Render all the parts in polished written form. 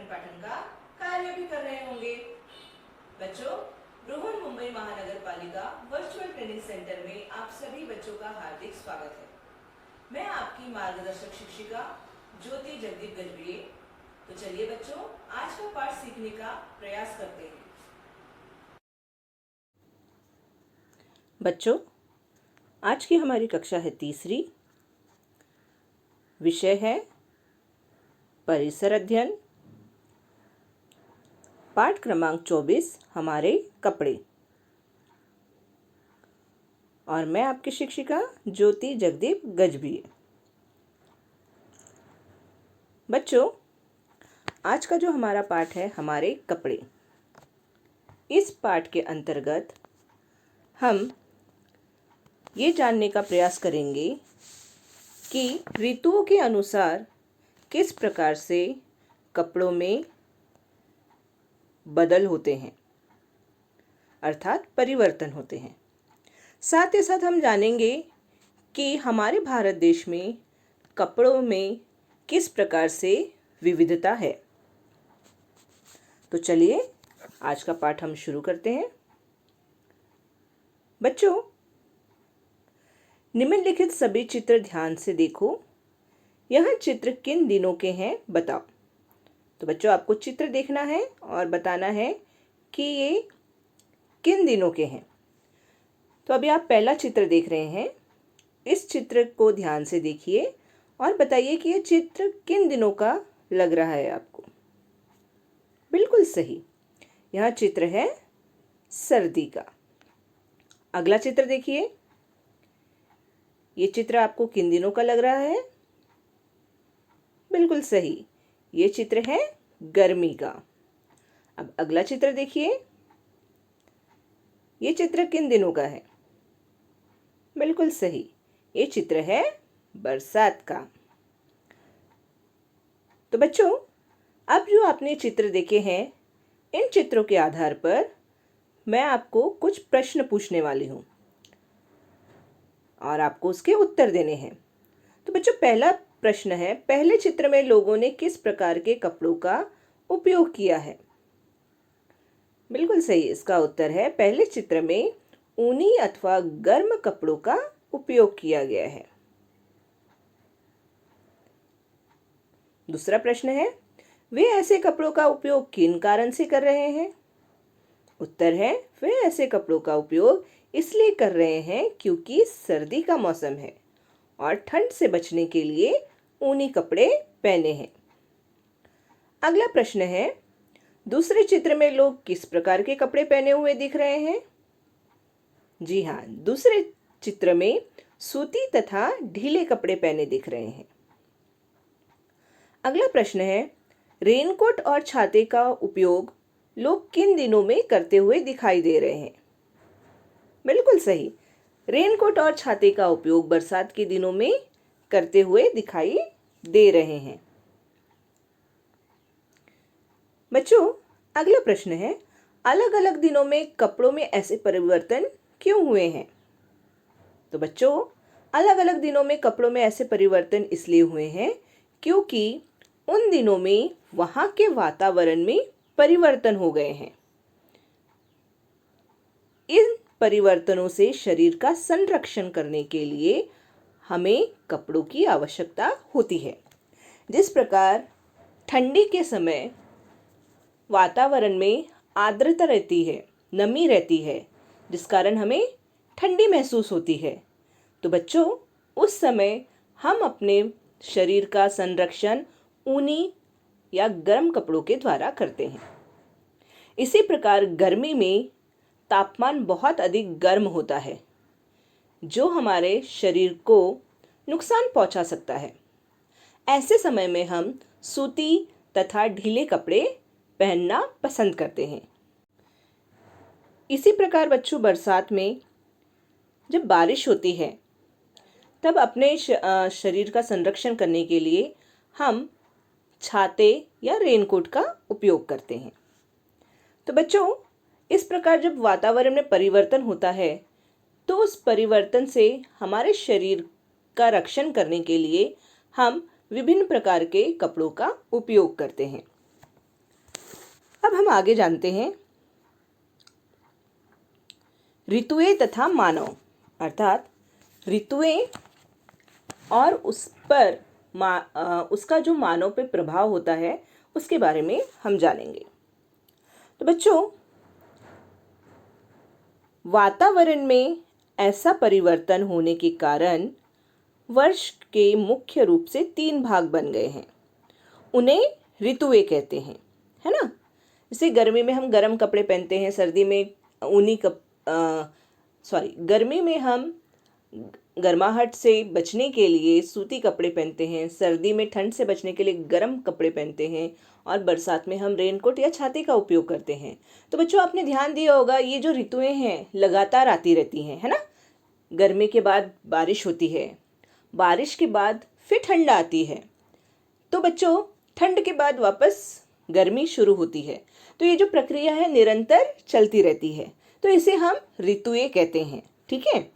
पठन पाठन का कार्य भी कर रहे होंगे। बच्चों, रोहन मुंबई महानगर पालिका वर्चुअल ट्रेनिंग सेंटर में आप सभी बच्चों का हार्दिक स्वागत है। मैं आपकी मार्गदर्शक शिक्षिका ज्योति जगदीप गजबिये। तो चलिए बच्चों, आज का पाठ सीखने का प्रयास करते हैं। बच्चों, आज की हमारी कक्षा है तीसरी। विषय है परिसर अध्ययन। पाठ क्रमांक 24 हमारे कपड़े। और मैं आपकी शिक्षिका ज्योति जगदीप गजबिये। बच्चों, आज का जो हमारा पाठ है हमारे कपड़े। इस पाठ के अंतर्गत हम ये जानने का प्रयास करेंगे कि ऋतुओं के अनुसार किस प्रकार से कपड़ों में बदल होते हैं, अर्थात परिवर्तन होते हैं। साथ ही साथ हम जानेंगे कि हमारे भारत देश में कपड़ों में किस प्रकार से विविधता है। तो चलिए आज का पाठ हम शुरू करते हैं। बच्चों, निम्नलिखित सभी चित्र ध्यान से देखो। यह चित्र किन दिनों के हैं बताओ। तो बच्चों, आपको चित्र देखना है और बताना है कि ये किन दिनों के हैं। तो अभी आप पहला चित्र देख रहे हैं। इस चित्र को ध्यान से देखिए और बताइए कि यह चित्र किन दिनों का लग रहा है आपको। बिल्कुल सही, यह चित्र है सर्दी का। अगला चित्र देखिए। ये चित्र आपको किन दिनों का लग रहा है? बिल्कुल सही, ये चित्र है गर्मी का। अब अगला चित्र देखिए। ये चित्र किन दिनों का है? बिल्कुल सही, ये चित्र है बरसात का। तो बच्चों, अब जो आपने चित्र देखे हैं, इन चित्रों के आधार पर मैं आपको कुछ प्रश्न पूछने वाली हूँ और आपको उसके उत्तर देने हैं। तो बच्चों, पहला प्रश्न है, पहले चित्र में लोगों ने किस प्रकार के कपड़ों का उपयोग किया है? बिल्कुल सही, इसका उत्तर है पहले चित्र में ऊनी अथवा गर्म कपड़ों का उपयोग किया गया है। दूसरा प्रश्न है, वे ऐसे कपड़ों का उपयोग किन कारण से कर रहे हैं? उत्तर है, वे ऐसे कपड़ों का उपयोग इसलिए कर रहे हैं क्योंकि सर्दी का मौसम है और ठंड से बचने के लिए ऊनी कपड़े पहने हैं। अगला प्रश्न है, दूसरे चित्र में लोग किस प्रकार के कपड़े पहने हुए दिख रहे हैं? जी हाँ, दूसरे चित्र में सूती तथा ढीले कपड़े पहने दिख रहे हैं। अगला प्रश्न है, रेनकोट और छाते का उपयोग लोग किन दिनों में करते हुए दिखाई दे रहे हैं? बिल्कुल सही, रेनकोट और छाते का उपयोग बरसात के दिनों में करते हुए दिखाई दे रहे हैं। बच्चों, अगला प्रश्न है, अलग अलग दिनों में कपड़ों में ऐसे परिवर्तन क्यों हुए हैं? तो बच्चों, अलग अलग दिनों में कपड़ों में ऐसे परिवर्तन इसलिए हुए हैं क्योंकि उन दिनों में वहां के वातावरण में परिवर्तन हो गए हैं। इन परिवर्तनों से शरीर का संरक्षण करने के लिए हमें कपड़ों की आवश्यकता होती है। जिस प्रकार ठंडी के समय वातावरण में आर्द्रता रहती है, नमी रहती है, जिस कारण हमें ठंडी महसूस होती है, तो बच्चों उस समय हम अपने शरीर का संरक्षण ऊनी या गर्म कपड़ों के द्वारा करते हैं। इसी प्रकार गर्मी में तापमान बहुत अधिक गर्म होता है जो हमारे शरीर को नुकसान पहुंचा सकता है। ऐसे समय में हम सूती तथा ढीले कपड़े पहनना पसंद करते हैं। इसी प्रकार बच्चों, बरसात में जब बारिश होती है तब अपने शरीर का संरक्षण करने के लिए हम छाते या रेनकोट का उपयोग करते हैं। तो बच्चों, इस प्रकार जब वातावरण में परिवर्तन होता है तो उस परिवर्तन से हमारे शरीर का रक्षण करने के लिए हम विभिन्न प्रकार के कपड़ों का उपयोग करते हैं। हम आगे जानते हैं ऋतुएं तथा मानव, अर्थात ऋतुएं और उस पर उसका जो मानव पे प्रभाव होता है उसके बारे में हम जानेंगे। तो बच्चों, वातावरण में ऐसा परिवर्तन होने के कारण वर्ष के मुख्य रूप से 3 भाग बन गए हैं। उन्हें ऋतुएं कहते हैं, है ना। जैसे गर्मी में हम गर्म कपड़े पहनते हैं, सर्दी में गर्मी में हम गर्माहट से बचने के लिए सूती कपड़े पहनते हैं, सर्दी में ठंड से बचने के लिए गर्म कपड़े पहनते हैं, और बरसात में हम रेनकोट या छाती का उपयोग करते हैं। तो बच्चों, आपने ध्यान दिया होगा ये जो ऋतुएं हैं लगातार आती रहती हैं, है ना। गर्मी के बाद बारिश होती है, बारिश के बाद फिर ठंड आती है, तो बच्चों ठंड के बाद वापस गर्मी शुरू होती है। तो ये जो प्रक्रिया है निरंतर चलती रहती है, तो इसे हम ऋतुएं कहते हैं, ठीक है।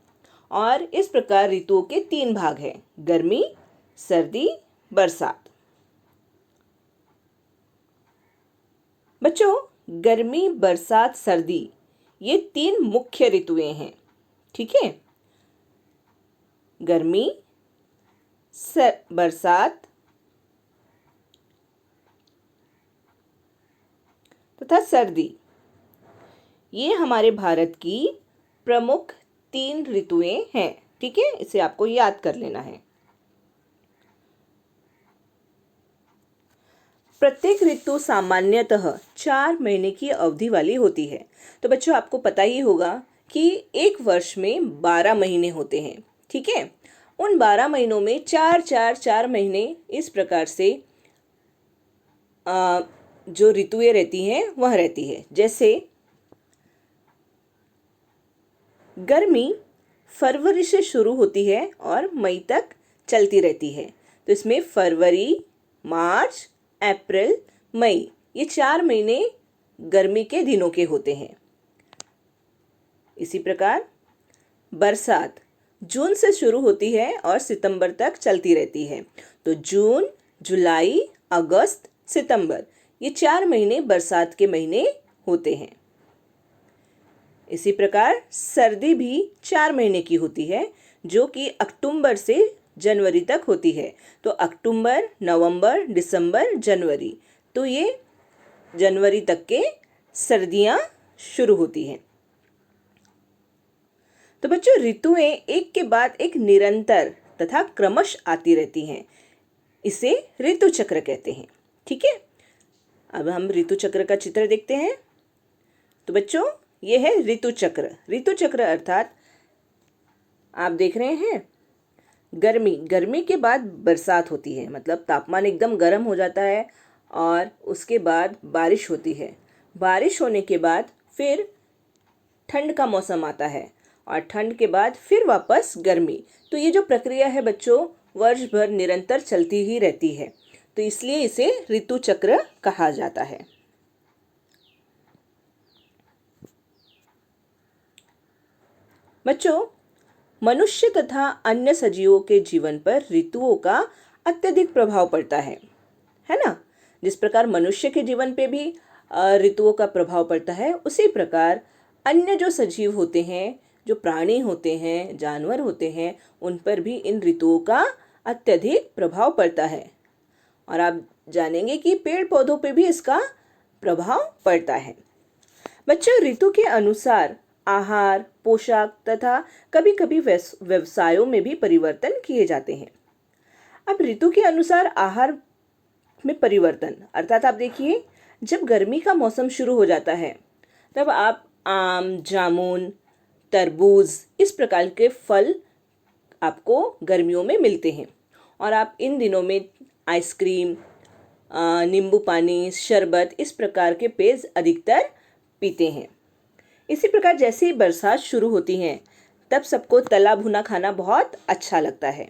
और इस प्रकार ऋतुओं के 3 भाग हैं, गर्मी, सर्दी, बरसात। बच्चों, गर्मी, बरसात, सर्दी ये 3 मुख्य ऋतुएं हैं, ठीक है। गर्मी, बरसात तथा सर्दी, ये हमारे भारत की प्रमुख 3 ऋतुएं हैं, ठीक है। इसे आपको याद कर लेना है। प्रत्येक ऋतु सामान्यतः 4 महीने की अवधि वाली होती है। तो बच्चों, आपको पता ही होगा कि एक वर्ष में 12 महीने होते हैं, ठीक है। उन 12 महीनों में 4 महीने इस प्रकार से जो ऋतुएं रहती हैं वह रहती है। जैसे गर्मी फरवरी से शुरू होती है और मई तक चलती रहती है। तो इसमें फरवरी, मार्च, अप्रैल, मई ये 4 महीने गर्मी के दिनों के होते हैं। इसी प्रकार बरसात जून से शुरू होती है और सितंबर तक चलती रहती है। तो जून, जुलाई, अगस्त, सितंबर ये 4 महीने बरसात के महीने होते हैं। इसी प्रकार सर्दी भी 4 महीने की होती है, जो कि अक्टूबर से जनवरी तक होती है। तो अक्टूबर, नवंबर, दिसंबर, जनवरी, तो ये जनवरी तक के सर्दियां शुरू होती हैं। तो बच्चों, ऋतुएं एक के बाद एक निरंतर तथा क्रमश आती रहती हैं। इसे ऋतु चक्र कहते हैं, ठीक है। अब हम ऋतु चक्र का चित्र देखते हैं। तो बच्चों, ये है ऋतु चक्र। ऋतु चक्र अर्थात आप देख रहे हैं गर्मी के बाद बरसात होती है, मतलब तापमान एकदम गर्म हो जाता है, और उसके बाद बारिश होती है। बारिश होने के बाद फिर ठंड का मौसम आता है, और ठंड के बाद फिर वापस गर्मी। तो ये जो प्रक्रिया है बच्चों, वर्ष भर निरंतर चलती ही रहती है। तो इसलिए इसे ऋतु चक्र कहा जाता है। बच्चों, मनुष्य तथा अन्य सजीवों के जीवन पर ऋतुओं का अत्यधिक प्रभाव पड़ता है ना। जिस प्रकार मनुष्य के जीवन पे भी ऋतुओं का प्रभाव पड़ता है, उसी प्रकार अन्य जो सजीव होते हैं, जो प्राणी होते हैं, जानवर होते हैं, उन पर भी इन ऋतुओं का अत्यधिक प्रभाव पड़ता है। और आप जानेंगे कि पेड़ पौधों पे भी इसका प्रभाव पड़ता है। बच्चों, ऋतु के अनुसार आहार, पोशाक तथा कभी कभी व्यवसायों में भी परिवर्तन किए जाते हैं। अब ऋतु के अनुसार आहार में परिवर्तन अर्थात आप देखिए, जब गर्मी का मौसम शुरू हो जाता है तब आप आम, जामुन, तरबूज इस प्रकार के फल आपको गर्मियों में मिलते हैं, और आप इन दिनों में आइसक्रीम, नींबू पानी, शरबत इस प्रकार के पेय अधिकतर पीते हैं। इसी प्रकार जैसे ही बरसात शुरू होती है तब सबको तला भुना खाना बहुत अच्छा लगता है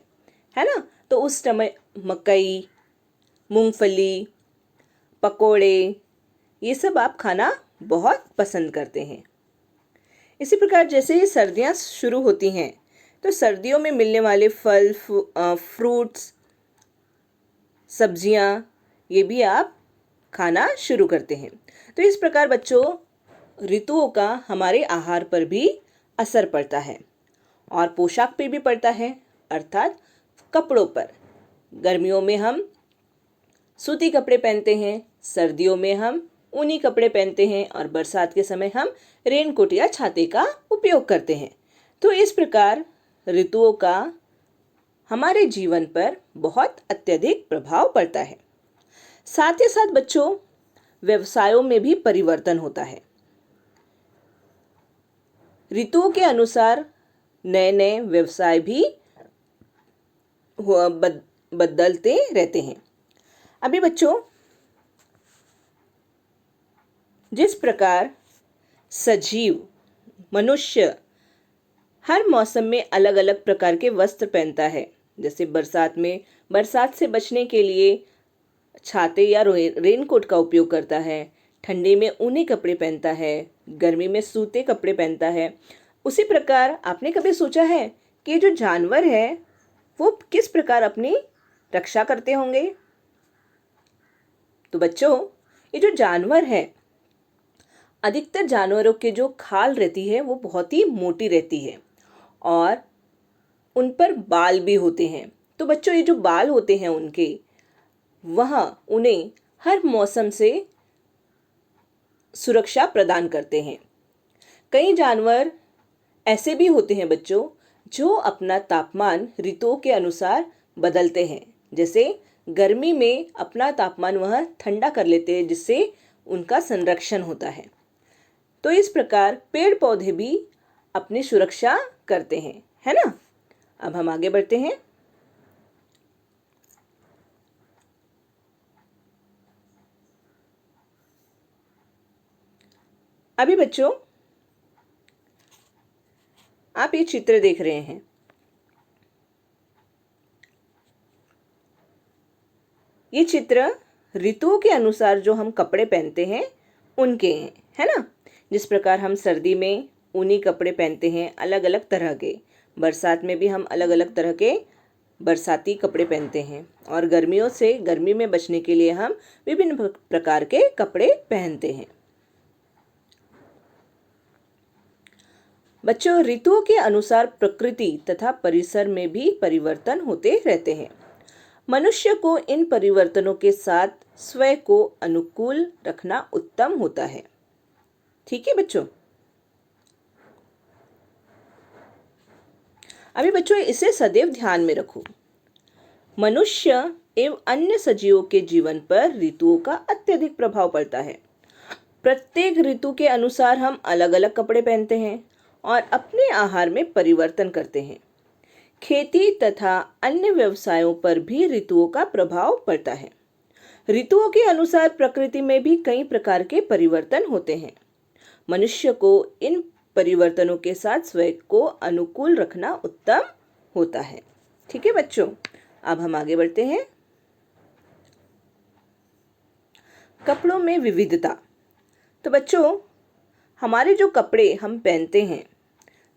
ना। तो उस समय मकई, मूंगफली, पकोड़े ये सब आप खाना बहुत पसंद करते हैं। इसी प्रकार जैसे ही सर्दियाँ शुरू होती हैं तो सर्दियों में मिलने वाले फल, फ्रूट्स, सब्जियाँ ये भी आप खाना शुरू करते हैं। तो इस प्रकार बच्चों ऋतुओं का हमारे आहार पर भी असर पड़ता है और पोशाक पे भी पड़ता है, अर्थात कपड़ों पर। गर्मियों में हम सूती कपड़े पहनते हैं, सर्दियों में हम ऊनी कपड़े पहनते हैं और बरसात के समय हम रेनकोट या छाते का उपयोग करते हैं। तो इस प्रकार ऋतुओं का हमारे जीवन पर बहुत अत्यधिक प्रभाव पड़ता है। साथ ही साथ बच्चों व्यवसायों में भी परिवर्तन होता है। ऋतुओं के अनुसार नए नए व्यवसाय भी बदलते रहते हैं। अभी बच्चों जिस प्रकार सजीव मनुष्य हर मौसम में अलग अलग प्रकार के वस्त्र पहनता है, जैसे बरसात में बरसात से बचने के लिए छाते या रेनकोट का उपयोग करता है, ठंडी में ऊनी कपड़े पहनता है, गर्मी में सूते कपड़े पहनता है। उसी प्रकार आपने कभी सोचा है कि जो जानवर है वो किस प्रकार अपनी रक्षा करते होंगे? तो बच्चों ये जो जानवर है, अधिकतर जानवरों के जो खाल रहती है वो बहुत ही मोटी रहती है और उन पर बाल भी होते हैं। तो बच्चों ये जो बाल होते हैं उनके, वह उन्हें हर मौसम से सुरक्षा प्रदान करते हैं। कई जानवर ऐसे भी होते हैं बच्चों जो अपना तापमान ऋतुओं के अनुसार बदलते हैं। जैसे गर्मी में अपना तापमान वह ठंडा कर लेते हैं, जिससे उनका संरक्षण होता है। तो इस प्रकार पेड़ पौधे भी अपनी सुरक्षा करते हैं, है ना? अब हम आगे बढ़ते हैं। अभी बच्चों आप ये चित्र देख रहे हैं। ये चित्र ऋतुओं के अनुसार जो हम कपड़े पहनते हैं उनके हैं, है ना? जिस प्रकार हम सर्दी में ऊनी कपड़े पहनते हैं अलग अलग तरह के, बरसात में भी हम अलग अलग तरह के बरसाती कपड़े पहनते हैं और गर्मियों से गर्मी में बचने के लिए हम विभिन्न प्रकार के कपड़े पहनते हैं। बच्चों ऋतुओं के अनुसार प्रकृति तथा परिसर में भी परिवर्तन होते रहते हैं। मनुष्य को इन परिवर्तनों के साथ स्वयं को अनुकूल रखना उत्तम होता है। ठीक है बच्चों? अभी बच्चों इसे सदैव ध्यान में रखो। मनुष्य एवं अन्य सजीवों के जीवन पर ऋतुओं का अत्यधिक प्रभाव पड़ता है। प्रत्येक ऋतु के अनुसार हम अलग अलग कपड़े पहनते हैं और अपने आहार में परिवर्तन करते हैं। खेती तथा अन्य व्यवसायों पर भी ऋतुओं का प्रभाव पड़ता है। ऋतुओं के अनुसार प्रकृति में भी कई प्रकार के परिवर्तन होते हैं। मनुष्य को इन परिवर्तनों के साथ स्वयं को अनुकूल रखना उत्तम होता है। ठीक है बच्चों? अब हम आगे बढ़ते हैं। कपड़ों में विविधता। तो बच्चों हमारे जो कपड़े हम पहनते हैं,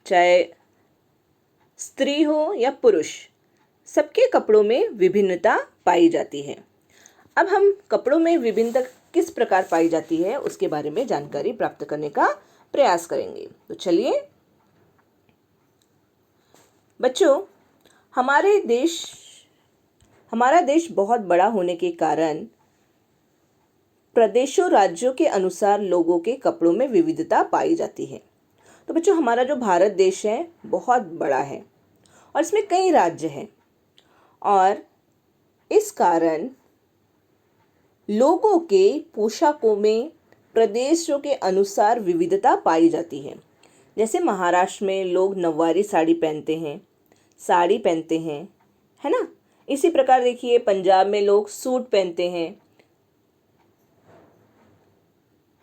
चाहे स्त्री हो या पुरुष, सबके कपड़ों में विभिन्नता पाई जाती है। अब हम कपड़ों में विभिन्नता किस प्रकार पाई जाती है उसके बारे में जानकारी प्राप्त करने का प्रयास करेंगे। तो चलिए बच्चों, हमारा देश बहुत बड़ा होने के कारण प्रदेशों राज्यों के अनुसार लोगों के कपड़ों में विविधता पाई जाती है। तो बच्चों हमारा जो भारत देश है बहुत बड़ा है और इसमें कई राज्य हैं और इस कारण लोगों के पोशाकों में प्रदेशों के अनुसार विविधता पाई जाती है। जैसे महाराष्ट्र में लोग नौवारी साड़ी पहनते हैं, है ना? इसी प्रकार देखिए पंजाब में लोग सूट पहनते हैं।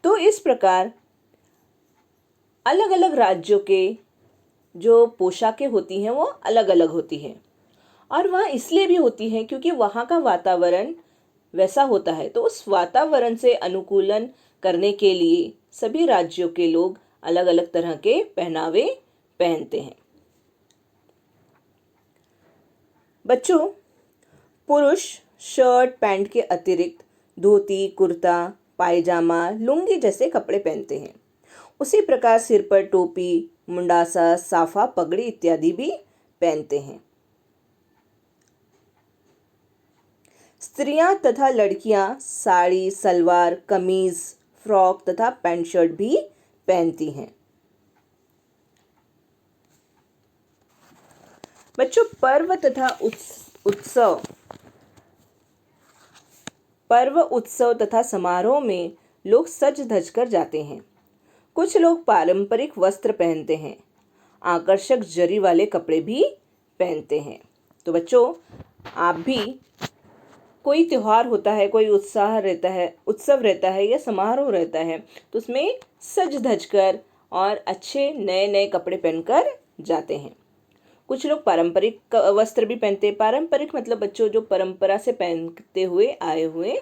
तो इस प्रकार अलग अलग राज्यों के जो पोशाकें होती हैं वो अलग अलग होती हैं और वह इसलिए भी होती है क्योंकि वहाँ का वातावरण वैसा होता है। तो उस वातावरण से अनुकूलन करने के लिए सभी राज्यों के लोग अलग अलग तरह के पहनावे पहनते हैं। बच्चों पुरुष शर्ट पैंट के अतिरिक्त धोती कुर्ता पायजामा, लुंगी जैसे कपड़े पहनते हैं। उसी प्रकार सिर पर टोपी, मुंडासा, साफा, पगड़ी इत्यादि भी पहनते हैं। स्त्रियां तथा लड़कियां साड़ी, सलवार, कमीज, फ्रॉक तथा पैंट शर्ट भी पहनती हैं। बच्चों, पर्व उत्सव तथा समारोह में लोग सज धज कर जाते हैं। कुछ लोग पारंपरिक वस्त्र पहनते हैं, आकर्षक जरी वाले कपड़े भी पहनते हैं। तो बच्चों, आप भी कोई त्योहार होता है, कोई उत्सव रहता है या समारोह रहता है, तो उसमें सज धज कर और अच्छे नए नए कपड़े पहनकर जाते हैं। कुछ लोग पारंपरिक वस्त्र भी पहनते हैं। पारंपरिक मतलब बच्चों जो परंपरा से पहनते हुए आए हुए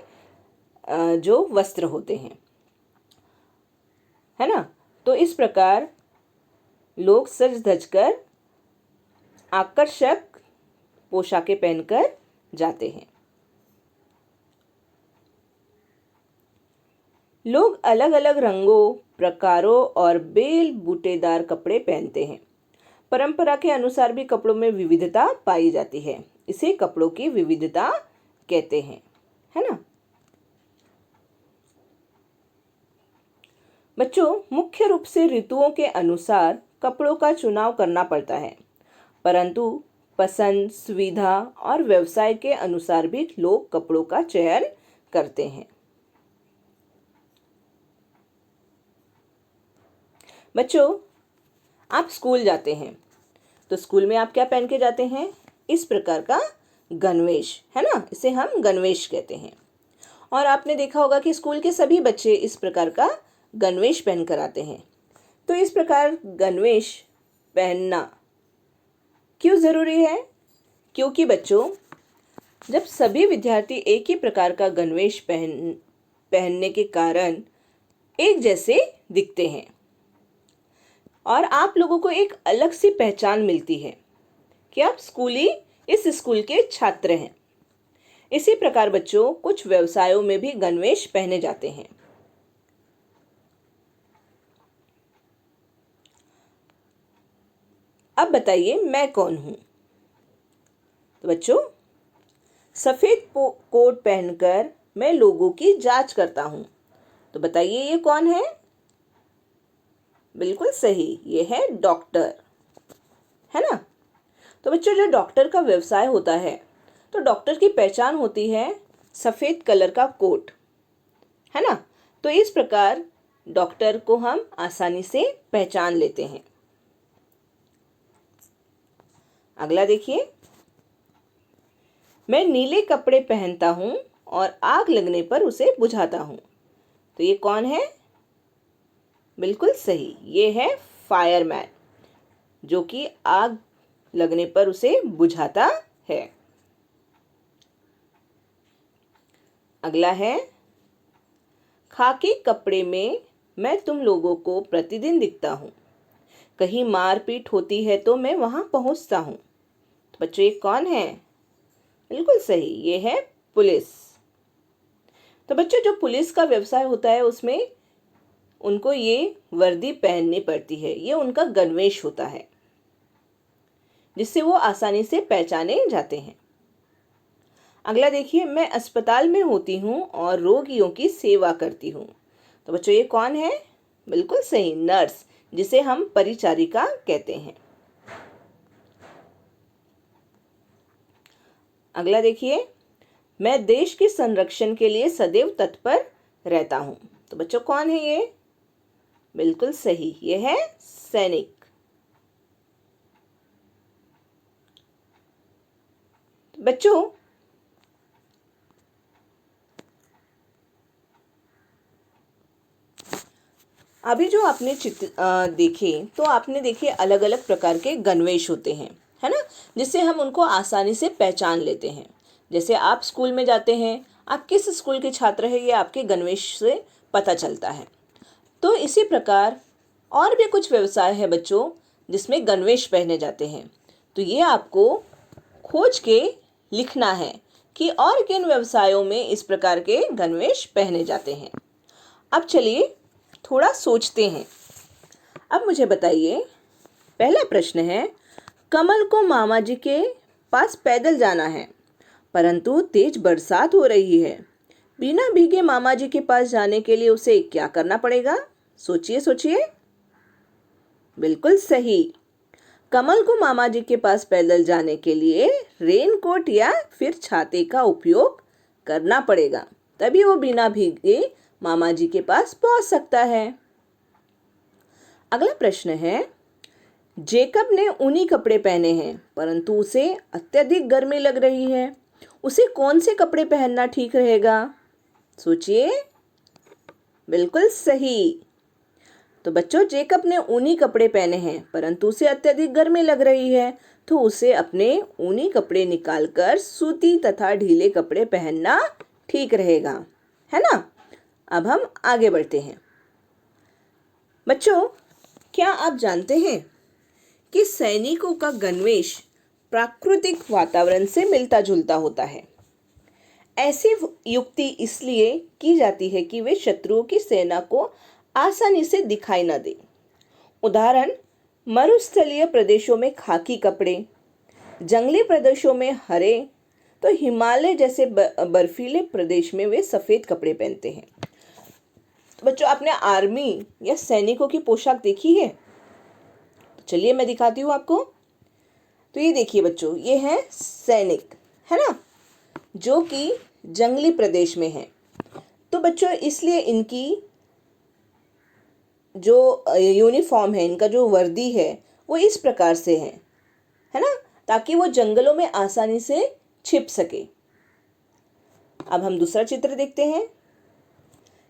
जो वस्त्र होते हैं, है ना। तो इस प्रकार लोग सज धज कर आकर्षक पोशाकें पहनकर जाते हैं। लोग अलग अलग रंगों, प्रकारों और बेल बूटेदार कपड़े पहनते हैं। परंपरा के अनुसार भी कपड़ों में विविधता पाई जाती है। इसे कपड़ों की विविधता कहते हैं, है ना। बच्चों, मुख्य रूप से ऋतुओं के अनुसार कपड़ों का चुनाव करना पड़ता है, परंतु पसंद, सुविधा और व्यवसाय के अनुसार भी लोग कपड़ों का चयन करते हैं। बच्चों, आप स्कूल जाते हैं तो स्कूल में आप क्या पहन के जाते हैं? इस प्रकार का गणवेश, है ना, इसे हम गणवेश कहते हैं। और आपने देखा होगा कि स्कूल के सभी बच्चे इस प्रकार का गणवेश पहन कर आते हैं। तो इस प्रकार गणवेश पहनना क्यों ज़रूरी है? क्योंकि बच्चों, जब सभी विद्यार्थी एक ही प्रकार का गणवेश पहनने के कारण एक जैसे दिखते हैं और आप लोगों को एक अलग सी पहचान मिलती है कि आप इस स्कूल के छात्र हैं। इसी प्रकार बच्चों, कुछ व्यवसायों में भी गणवेश पहने जाते हैं। अब बताइए, मैं कौन हूं? तो बच्चों, सफेद कोट पहनकर मैं लोगों की जांच करता हूं। तो बताइए, ये कौन है? बिल्कुल सही, ये है डॉक्टर, है ना। तो बच्चों, जो डॉक्टर का व्यवसाय होता है, तो डॉक्टर की पहचान होती है सफ़ेद कलर का कोट, है ना। तो इस प्रकार डॉक्टर को हम आसानी से पहचान लेते हैं। अगला देखिए, मैं नीले कपड़े पहनता हूं और आग लगने पर उसे बुझाता हूं। तो ये कौन है? बिल्कुल सही, ये है फायरमैन, जो कि आग लगने पर उसे बुझाता है। अगला है, खाकी कपड़े में मैं तुम लोगों को प्रतिदिन दिखता हूँ। कहीं मारपीट होती है तो मैं वहां पहुंचता हूँ। तो बच्चों, ये कौन है? बिल्कुल सही, ये है पुलिस। तो बच्चों, जो पुलिस का व्यवसाय होता है उसमें उनको ये वर्दी पहननी पड़ती है, ये उनका गणवेश होता है, जिससे वो आसानी से पहचाने जाते हैं। अगला देखिए, मैं अस्पताल में होती हूँ और रोगियों की सेवा करती हूँ। तो बच्चों, ये कौन है? बिल्कुल सही, नर्स, जिसे हम परिचारिका कहते हैं। अगला देखिए, मैं देश के संरक्षण के लिए सदैव तत्पर रहता हूँ। तो बच्चों, कौन है ये? बिल्कुल सही, ये है सैनिक। बच्चों, अभी जो आपने चित्र देखे, तो आपने देखे अलग अलग प्रकार के गणवेश होते हैं, है ना, जिससे हम उनको आसानी से पहचान लेते हैं। जैसे आप स्कूल में जाते हैं, आप किस स्कूल के छात्र हैं ये आपके गणवेश से पता चलता है। तो इसी प्रकार और भी कुछ व्यवसाय है बच्चों, जिसमें गणवेश पहने जाते हैं। तो ये आपको खोज के लिखना है कि और किन व्यवसायों में इस प्रकार के गणवेश पहने जाते हैं। अब चलिए थोड़ा सोचते हैं। अब मुझे बताइए, पहला प्रश्न है, कमल को मामा जी के पास पैदल जाना है, परंतु तेज बरसात हो रही है। बिना भीगे मामा जी के पास जाने के लिए उसे क्या करना पड़ेगा? सोचिए सोचिए। बिल्कुल सही। कमल को मामा जी के पास पैदल जाने के लिए रेनकोट या फिर छाते का उपयोग करना पड़ेगा, तभी वो बिना भीगे मामा जी के पास पहुंच सकता है। अगला प्रश्न है, जेकब ने ऊनी कपड़े पहने हैं परंतु उसे अत्यधिक गर्मी लग रही है। उसे कौन से कपड़े पहनना ठीक रहेगा? सोचिए। बिल्कुल सही। तो बच्चों, जेकब ने ऊनी कपड़े पहने हैं परंतु उसे अत्यधिक गर्मी लग रही है, तो उसे अपने ऊनी कपड़े निकालकर सूती तथा ढीले कपड़े पहनना ठीक रहेगा, है ना। अब हम आगे बढ़ते हैं। बच्चों, क्या आप जानते हैं कि सैनिकों का गणवेश प्राकृतिक वातावरण से मिलता जुलता होता है? ऐसी युक्ति इसलिए की जाती है कि वे शत्रुओं की सेना को आसानी से दिखाई न दे। उदाहरण, मरुस्थलीय प्रदेशों में खाकी कपड़े, जंगली प्रदेशों में हरे, तो हिमालय जैसे बर्फीले प्रदेश में वे सफ़ेद कपड़े पहनते हैं। तो बच्चों, आपने आर्मी या सैनिकों की पोशाक देखी है? तो चलिए मैं दिखाती हूँ आपको। तो ये देखिए बच्चों, ये है सैनिक, है ना, जो कि जंगली प्रदेश में है। तो बच्चों, इसलिए इनकी जो यूनिफॉर्म है, इनका जो वर्दी है, वो इस प्रकार से है ना, ताकि वो जंगलों में आसानी से छिप सके। अब हम दूसरा चित्र देखते हैं।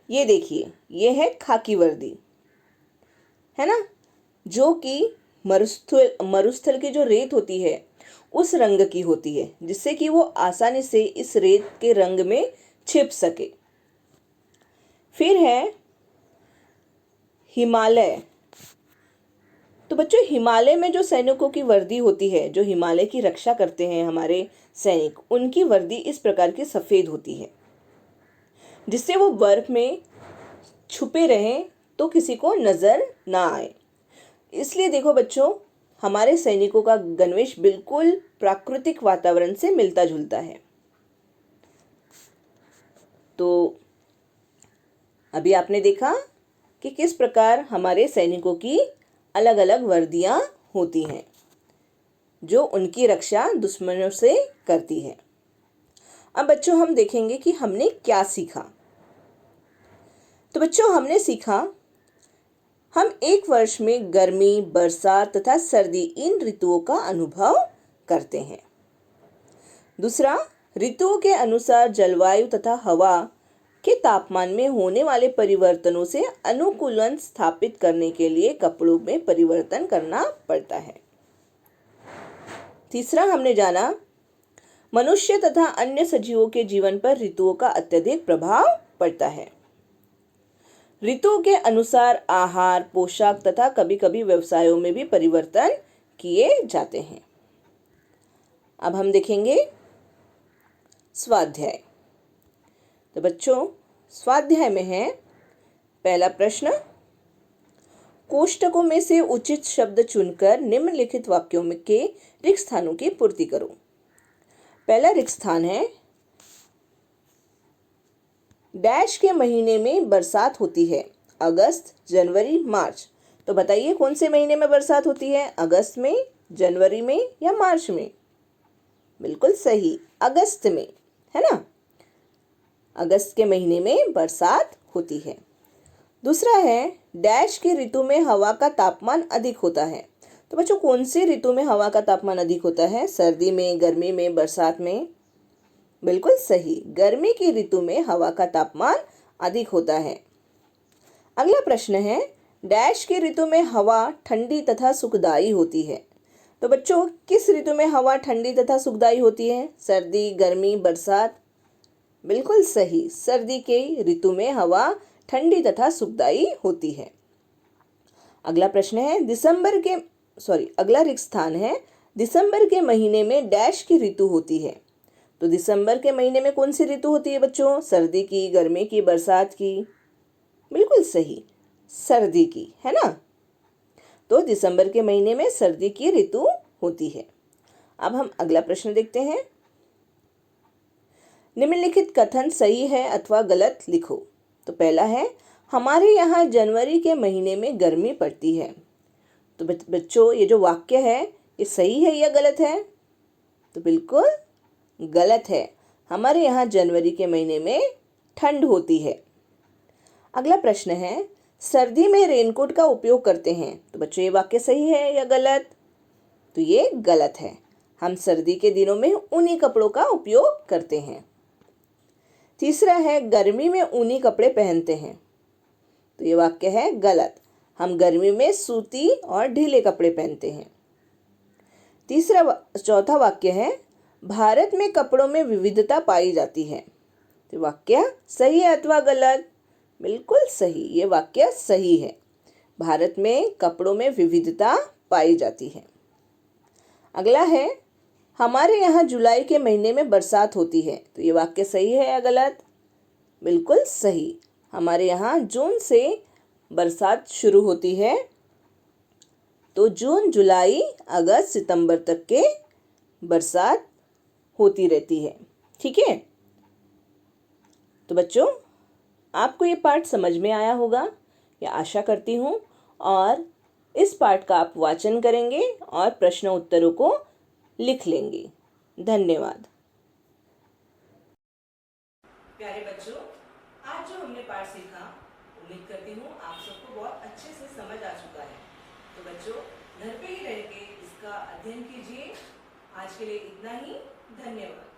ये देखिए, ये है खाकी वर्दी, है ना, जो कि मरुस्थल की जो रेत होती है उस रंग की होती है, जिससे कि वो आसानी से इस रेत के रंग में छिप सके। फिर है हिमालय। तो बच्चों, हिमालय में जो सैनिकों की वर्दी होती है, जो हिमालय की रक्षा करते हैं हमारे सैनिक, उनकी वर्दी इस प्रकार की सफ़ेद होती है, जिससे वो बर्फ में छुपे रहें तो किसी को नज़र ना आए। इसलिए देखो बच्चों, हमारे सैनिकों का गणवेश बिल्कुल प्राकृतिक वातावरण से मिलता जुलता है। तो अभी आपने देखा कि किस प्रकार हमारे सैनिकों की अलग अलग वर्दियां होती हैं, जो उनकी रक्षा दुश्मनों से करती है। अब बच्चों, हम देखेंगे कि हमने क्या सीखा। तो बच्चों, हमने सीखा, हम एक वर्ष में गर्मी, बरसात तथा सर्दी, इन ऋतुओं का अनुभव करते हैं। दूसरा, ऋतुओं के अनुसार जलवायु तथा हवा के तापमान में होने वाले परिवर्तनों से अनुकूलन स्थापित करने के लिए कपड़ों में परिवर्तन करना पड़ता है। तीसरा, हमने जाना, मनुष्य तथा अन्य सजीवों के जीवन पर ऋतुओं का अत्यधिक प्रभाव पड़ता है। ऋतुओं के अनुसार आहार, पोशाक तथा कभी कभी व्यवसायों में भी परिवर्तन किए जाते हैं। अब हम देखेंगे स्वाध्याय। तो बच्चों, स्वाध्याय में है पहला प्रश्न, कोष्टकों में से उचित शब्द चुनकर निम्नलिखित वाक्यों में के रिक्त स्थानों की पूर्ति करो। पहला रिक्त स्थान है, डैश के महीने में बरसात होती है, अगस्त, जनवरी, मार्च। तो बताइए, कौन से महीने में बरसात होती है? अगस्त में, जनवरी में या मार्च में? बिल्कुल सही, अगस्त में, है ना। अगस्त के महीने में बरसात होती है। दूसरा है, डैश की ऋतु में हवा का तापमान अधिक होता है। तो बच्चों, कौन सी ऋतु में हवा का तापमान अधिक होता है? सर्दी में, गर्मी में, बरसात में? बिल्कुल सही, गर्मी की ऋतु में हवा का तापमान अधिक होता है। अगला प्रश्न है, डैश की ऋतु में हवा ठंडी तथा सुखदायी होती है। तो बच्चों, किस ऋतु में हवा ठंडी तथा सुखदायी होती है? सर्दी, गर्मी, बरसात? बिल्कुल सही, सर्दी के ऋतु में हवा ठंडी तथा सुखदायी होती है। अगला प्रश्न है, अगला रिक्त स्थान है, दिसंबर के महीने में डैश की ऋतु होती है। तो दिसंबर के महीने में कौन सी ऋतु होती है बच्चों? सर्दी की, गर्मी की, बरसात की? बिल्कुल सही, सर्दी की, है ना। तो दिसंबर के महीने में सर्दी की ऋतु होती है। अब हम अगला प्रश्न देखते हैं। निम्नलिखित कथन सही है अथवा गलत लिखो। तो पहला है, हमारे यहाँ जनवरी के महीने में गर्मी पड़ती है। तो बच्चों, ये जो वाक्य है ये सही है या गलत है? तो बिल्कुल गलत है। हमारे यहाँ जनवरी के महीने में ठंड होती है। अगला प्रश्न है, सर्दी में रेनकोट का उपयोग करते हैं। तो बच्चों, ये वाक्य सही है या गलत? तो ये गलत है। हम सर्दी के दिनों में ऊनी कपड़ों का उपयोग करते हैं। तीसरा है, गर्मी में ऊनी कपड़े पहनते हैं। तो ये वाक्य है गलत। हम गर्मी में सूती और ढीले कपड़े पहनते हैं। चौथा वाक्य है, भारत में कपड़ों में विविधता पाई जाती है। तो वाक्य सही है अथवा गलत? बिल्कुल सही, ये वाक्य सही है। भारत में कपड़ों में विविधता पाई जाती है। अगला है, हमारे यहाँ जुलाई के महीने में बरसात होती है। तो ये वाक्य सही है या गलत? बिल्कुल सही। हमारे यहाँ जून से बरसात शुरू होती है। तो जून, जुलाई, अगस्त, सितंबर तक के बरसात होती रहती है। ठीक है। तो बच्चों, आपको ये पाठ समझ में आया होगा, या आशा करती हूँ। और इस पाठ का आप वाचन करेंगे और प्रश्न उत्तरों को लिख लेंगे। धन्यवाद। प्यारे बच्चों, आज जो हमने पाठ सीखा, उम्मीद करती हूँ आप सबको बहुत अच्छे से समझ आ चुका है। तो बच्चों, घर पे ही रह के इसका अध्ययन कीजिए। आज के लिए इतना ही। धन्यवाद।